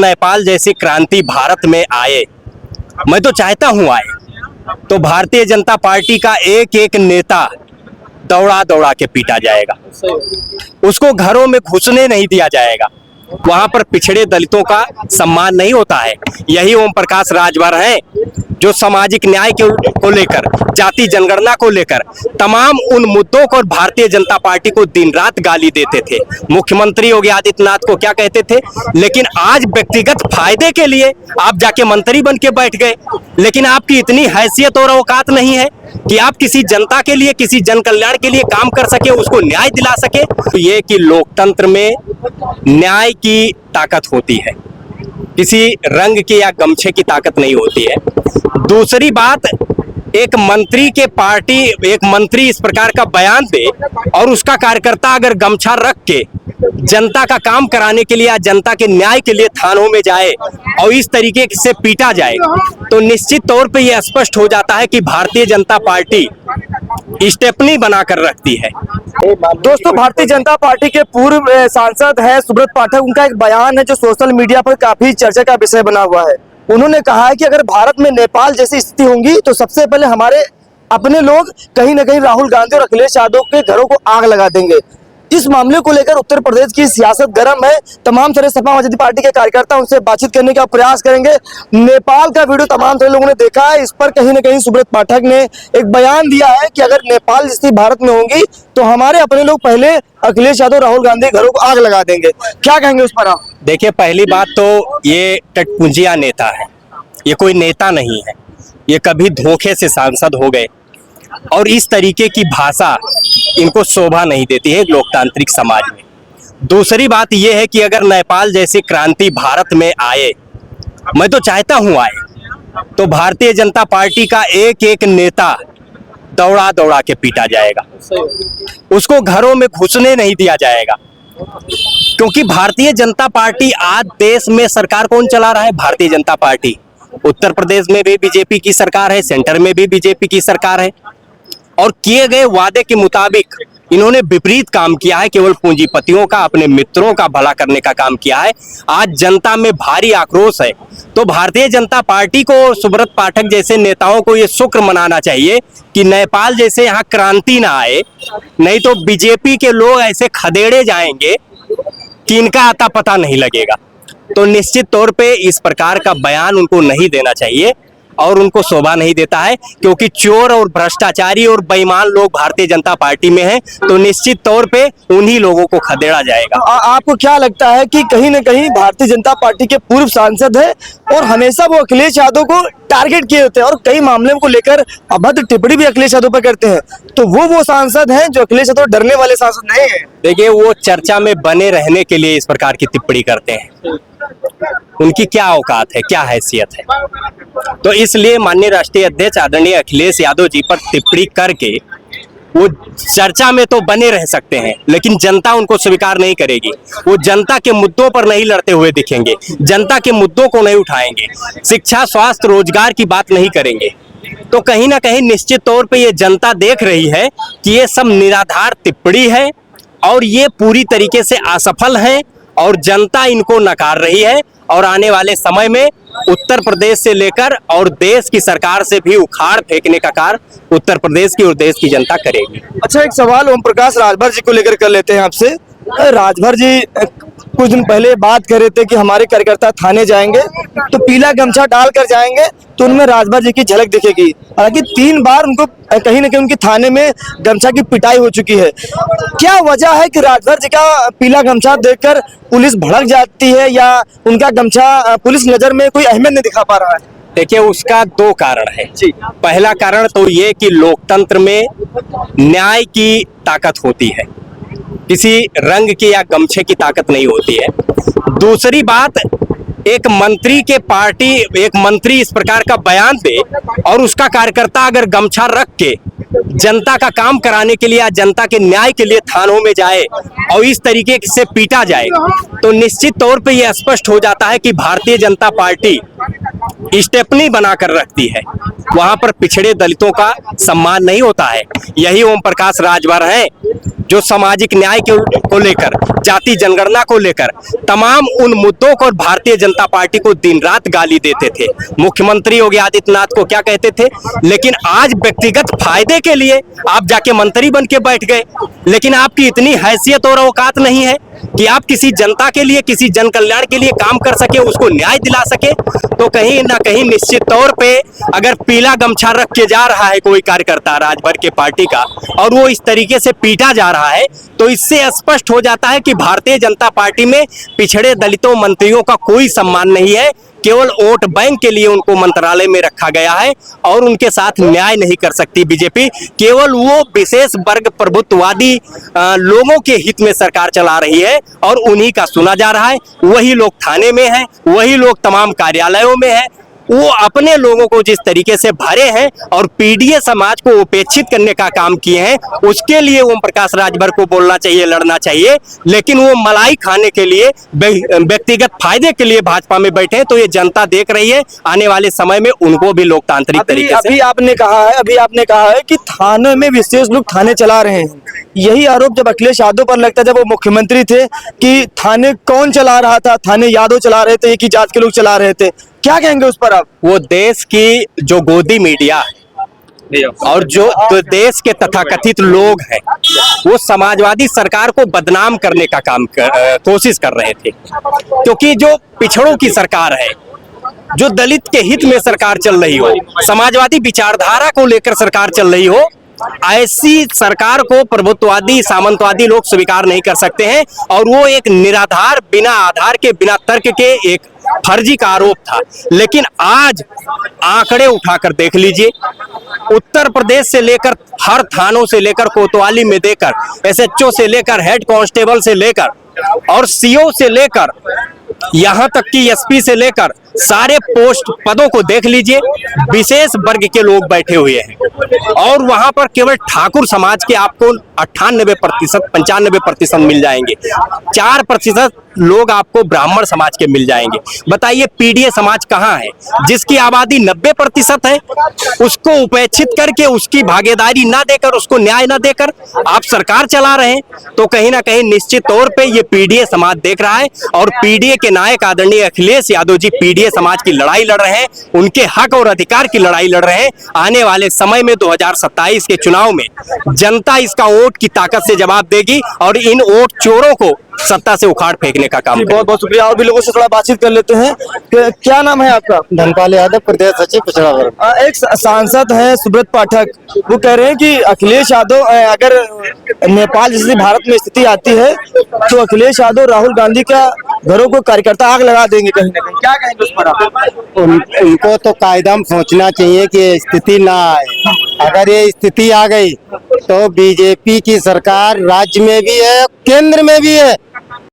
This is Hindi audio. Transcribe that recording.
नेपाल जैसी क्रांति भारत में आए, मैं तो चाहता हूं आए, तो भारतीय जनता पार्टी का एक एक नेता दौड़ा दौड़ा के पीटा जाएगा, उसको घरों में घुसने नहीं दिया जाएगा, वहां पर पिछड़े दलितों का सम्मान नहीं होता है। यही ओम प्रकाश राजभर हैं जो सामाजिक न्याय को लेकर, जाति जनगणना को लेकर, तमाम उन मुद्दों को भारतीय जनता पार्टी को दिन रात गाली देते थे। मुख्यमंत्री योगी आदित्यनाथ को क्या कहते थे, लेकिन आज व्यक्तिगत फायदे के लिए आप जाके मंत्री बन के बैठ गए। लेकिन आपकी इतनी हैसियत और औकात नहीं है कि आप किसी जनता के लिए, किसी जन कल्याण के लिए काम कर सके, उसको न्याय दिला सके। तो ये कि लोकतंत्र में न्याय की ताकत होती है, किसी रंग की या गमछे की ताकत नहीं होती है। दूसरी बात, एक मंत्री इस प्रकार का बयान दे और उसका कार्यकर्ता अगर गमछा रख के जनता का काम कराने के लिए या जनता के न्याय के लिए थानों में जाए और इस तरीके से पीटा जाए, तो निश्चित तौर पे यह स्पष्ट हो जाता है कि भारतीय जनता पार्टी स्टेपनी बनाकर रखती है। दोस्तों, भारतीय जनता पार्टी के पूर्व सांसद है सुब्रत पाठक, उनका एक बयान है जो सोशल मीडिया पर काफी चर्चा का विषय बना हुआ है। उन्होंने कहा है कि अगर भारत में नेपाल जैसी स्थिति होगी तो सबसे पहले हमारे अपने लोग कहीं ना कहीं राहुल गांधी और अखिलेश यादव के घरों को आग लगा देंगे। इस मामले को लेकर उत्तर प्रदेश की सियासत गर्म है। तमाम सारे सपा समाजवादी पार्टी के कार्यकर्ता उनसे बातचीत करने का प्रयास करेंगे। नेपाल का वीडियो तमाम सारे लोगों ने देखा है। इस पर कहीं ना कहीं सुब्रत पाठक ने एक बयान दिया है कि अगर नेपाल जैसी भारत में होंगी तो हमारे अपने लोग पहले अखिलेश यादव, राहुल गांधी घरों को आग लगा देंगे। क्या कहेंगे उस पर आप? देखिए, पहली बात तो ये टटपुंजिया नेता है, ये कोई नेता नहीं है, ये कभी धोखे से सांसद हो गए और इस तरीके की भाषा इनको शोभा नहीं देती है लोकतांत्रिक समाज में। दूसरी बात यह है कि अगर नेपाल जैसी क्रांति भारत में आए, मैं तो चाहता हूं आए, तो भारतीय जनता पार्टी का एक एक नेता दौड़ा दौड़ा के पीटा जाएगा, उसको घरों में घुसने नहीं दिया जाएगा। क्योंकि भारतीय जनता पार्टी आज देश में सरकार कौन चला रहा है? भारतीय जनता पार्टी। उत्तर प्रदेश में भी बीजेपी की सरकार है, सेंटर में भी बीजेपी की सरकार है, और किए गए वादे के मुताबिक इन्होंने विपरीत काम किया है। केवल पूंजीपतियों का, अपने मित्रों का भला करने का काम किया है। आज जनता में भारी आक्रोश है। तो भारतीय जनता पार्टी को, सुब्रत पाठक जैसे नेताओं को ये शुक्र मनाना चाहिए कि नेपाल जैसे यहाँ क्रांति ना आए, नहीं तो बीजेपी के लोग ऐसे खदेड़े जाएंगे कि इनका आता पता नहीं लगेगा। तो निश्चित तौर पे इस प्रकार का बयान उनको नहीं देना चाहिए और उनको शोभा नहीं देता है, क्योंकि चोर और भ्रष्टाचारी और बेईमान लोग भारतीय जनता पार्टी में हैं, तो निश्चित तौर पे उन्हीं लोगों को खदेड़ा जाएगा। आपको क्या लगता है कि कहीं ना कहीं भारतीय जनता पार्टी के पूर्व सांसद है और हमेशा वो अखिलेश यादव को टारगेट किए होते हैं और कई मामलों को लेकर अभद्र टिप्पणी भी अखिलेश यादव पर करते हैं, तो वो सांसद हैं जो अखिलेश यादव डरने वाले सांसद नहीं है? देखिए, वो चर्चा में बने रहने के लिए इस प्रकार की टिप्पणी करते हैं। उनकी क्या औकात है, क्या हैसियत है? तो इसलिए माननीय राष्ट्रीय अध्यक्ष आदरणीय अखिलेश यादव जी पर टिप्पणी करके वो चर्चा में तो बने रह सकते हैं, लेकिन जनता उनको स्वीकार नहीं करेगी। वो जनता के मुद्दों पर नहीं लड़ते हुए दिखेंगे, जनता के मुद्दों को नहीं उठाएंगे, शिक्षा, स्वास्थ्य, रोजगार की बात नहीं करेंगे। तो कहीं ना कहीं निश्चित तौर पे ये जनता देख रही है कि ये सब निराधार टिप्पणी है और ये पूरी तरीके से असफल है और जनता इनको नकार रही है। और आने वाले समय में उत्तर प्रदेश से लेकर और देश की सरकार से भी उखाड़ फेंकने का कार्य उत्तर प्रदेश की और देश की जनता करेगी। अच्छा, एक सवाल ओम प्रकाश राजभर जी को लेकर कर लेते हैं आपसे। राजभर जी कुछ दिन पहले बात कर रहे थे कि हमारे कार्यकर्ता थाने जाएंगे तो पीला गमछा डालकर जाएंगे, तो उनमें राजभर जी की झलक दिखेगी। हालांकि 3 बार उनको कहीं ना कहीं उनकी थाने में गमछा की पिटाई हो चुकी है। क्या वजह है कि राजभर जी का पीला गमछा देखकर पुलिस भड़क जाती है या उनका गमछा पुलिस नजर में कोई अहमियत नहीं दिखा पा रहा है? देखिए, उसका 2 कारण है। पहला कारण तो ये कि लोकतंत्र में न्याय की ताकत होती है, किसी रंग की या गमछे की ताकत नहीं होती है। दूसरी बात, एक मंत्री इस प्रकार का बयान दे और उसका कार्यकर्ता अगर गमछा रख के जनता का काम कराने के लिए या जनता के न्याय के लिए थानों में जाए और इस तरीके से पीटा जाए, तो निश्चित तौर पे यह स्पष्ट हो जाता है कि भारतीय जनता पार्टी स्टेपनी बनाकर रखती है, वहां पर पिछड़े दलितों का सम्मान नहीं होता है। यही ओम प्रकाश राजभर हैं जो सामाजिक न्याय को लेकर, जाति जनगणना को लेकर, तमाम उन मुद्दों को भारतीय जनता पार्टी को दिन रात गाली देते थे। मुख्यमंत्री योगी आदित्यनाथ को क्या कहते थे, लेकिन आज व्यक्तिगत फायदे के लिए आप जाके मंत्री बन के बैठ गए। लेकिन आपकी इतनी हैसियत और औकात नहीं है कि आप किसी जनता के लिए, किसी जन कल्याण के लिए काम कर सके, उसको न्याय दिला सके। तो कहीं ना कहीं निश्चित तौर पे अगर पीला गमछा रख के जा रहा है कोई कार्यकर्ता राजभर के पार्टी का, और वो इस तरीके से पीटा जा रहा है, तो इससे स्पष्ट हो जाता है कि भारतीय जनता पार्टी में पिछड़े दलितों मंत्रियों का कोई सम्मान नहीं है। केवल वोट बैंक के लिए उनको मंत्रालय में रखा गया है और उनके साथ न्याय नहीं कर सकती बीजेपी। केवल वो विशेष वर्ग प्रभुत्ववादी लोगों के हित में सरकार चला रही है और उन्हीं का सुना जा रहा है। वही लोग थाने में हैं, वही लोग तमाम कार्यालयों में हैं। वो अपने लोगों को जिस तरीके से भरे हैं और पीडीए समाज को उपेक्षित करने का काम किए हैं, उसके लिए ओम प्रकाश राजभर को बोलना चाहिए, लड़ना चाहिए। लेकिन वो मलाई खाने के लिए, व्यक्तिगत फायदे के लिए भाजपा में बैठे हैं, तो ये जनता देख रही है। आने वाले समय में उनको भी लोकतांत्रिक तरीके से अभी आपने कहा है कि थाने में विशेष लोग थाने चला रहे हैं। यही आरोप जब अखिलेश यादव पर लगता है, जब वो मुख्यमंत्री थे, कि थाने कौन चला रहा था? थाने यादव चला रहे थे, एक ही जात के लोग चला रहे थे। क्या कहेंगे उस पर आप? वो देश की जो गोदी मीडिया है और जो देश के तथाकथित लोग हैं, वो समाजवादी सरकार को बदनाम करने का कोशिश कर रहे थे। क्योंकि जो पिछड़ों की सरकार है, जो दलित के हित में सरकार चल रही हो, समाजवादी विचारधारा को लेकर सरकार चल रही हो, ऐसी सरकार को प्रभुत्ववादी, सामंतवादी लोग स्वीकार नहीं कर सकते हैं। और वो एक निराधार, बिना आधार के, बिना तर्क के एक फर्जी का आरोप था। लेकिन आज आंकड़े उठाकर देख लीजिए, उत्तर प्रदेश से लेकर हर थानों से लेकर कोतवाली में देकर, एसएचओ से लेकर हेड कांस्टेबल से लेकर और सीओ से लेकर यहां तक कि एसपी से लेकर सारे पोस्ट पदों को देख लीजिए, विशेष वर्ग के लोग बैठे हुए हैं। और वहां पर केवल ठाकुर समाज के आपको 98%, 95% मिल जाएंगे। 4% लोग आपको ब्राह्मण समाज के मिल जाएंगे। बताइए पीडीए समाज कहां है, जिसकी आबादी 90% है? उसको उपेक्षित करके, उसकी भागीदारी ना देकर, उसको न्याय ना देकर आप सरकार चला रहे हैं। तो कहीं ना कहीं निश्चित तौर पे ये पीडीए समाज देख रहा है और पीडीए के नायक आदरणीय अखिलेश यादव जी पीडीए समाज की लड़ाई लड़ रहे हैं, उनके हक और अधिकार की लड़ाई लड़ रहे हैं। आने वाले समय में 2027 के चुनाव में जनता इसका वोट की ताकत से जवाब देगी और इन वोट चोरों को सत्ता से उखाड़ फेंकने का काम करेगी। बहुत बहुत शुक्रिया। और भी लोगों से थोड़ा बातचीत कर लेते हैं। क्या नाम है आपका? धनपाल यादव, प्रदेश सचिव पिछड़ा वर्ग। एक सांसद है सुब्रत पाठक, वो कह रहे हैं कि अखिलेश यादव, अगर नेपाल जैसी भारत में स्थिति आती है तो अखिलेश यादव राहुल गांधी का घरों को कार्यकर्ता आग लगा देंगे कहीं ना कहीं। क्या कहेंगे उस पर आप? उनको तो कायदा में सोचना चाहिए कि स्थिति ना आए। अगर ये स्थिति आ गई तो बीजेपी की सरकार राज्य में भी है, केंद्र में भी है,